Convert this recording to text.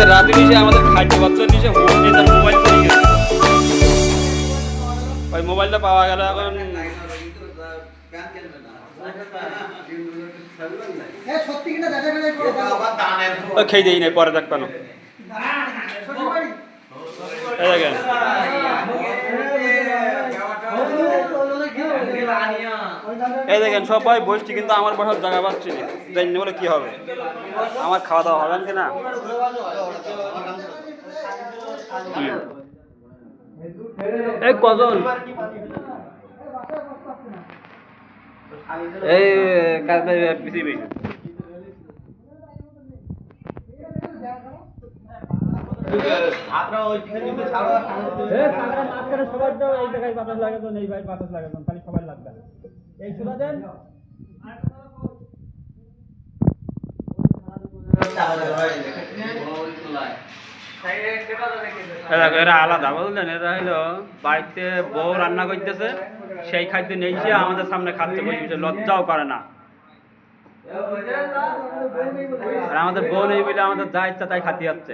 রাতে নিচে আমাদের খাদ্য পাত্র নিচে ফোন দিয়ে তার মোবাইল চলে গেছে। ওই মোবাইলটা পাওয়া গেল এখন খেয়ে দিই নাই পরে দেখ পানো দেখেন এই দেখেন সবাই বসছি কিন্তু আমার বসার জায়গা পাচ্ছি না জানি বলে কি হবে আমার খাওয়া দাওয়া হবে কি না এই কজন এই কাজ পিছিয়ে বেশি এরা আলাদা বুঝলেন এরা হলো বাড়িতে বউ রান্না করতেছে সেই খাদ্য নিয়ে আমাদের সামনে খাচ্ছে বসে লজ্জাও করে না আর আমাদের বউ নেই বলে আমাদের যা ইচ্ছা তাই খাতি যাচ্ছে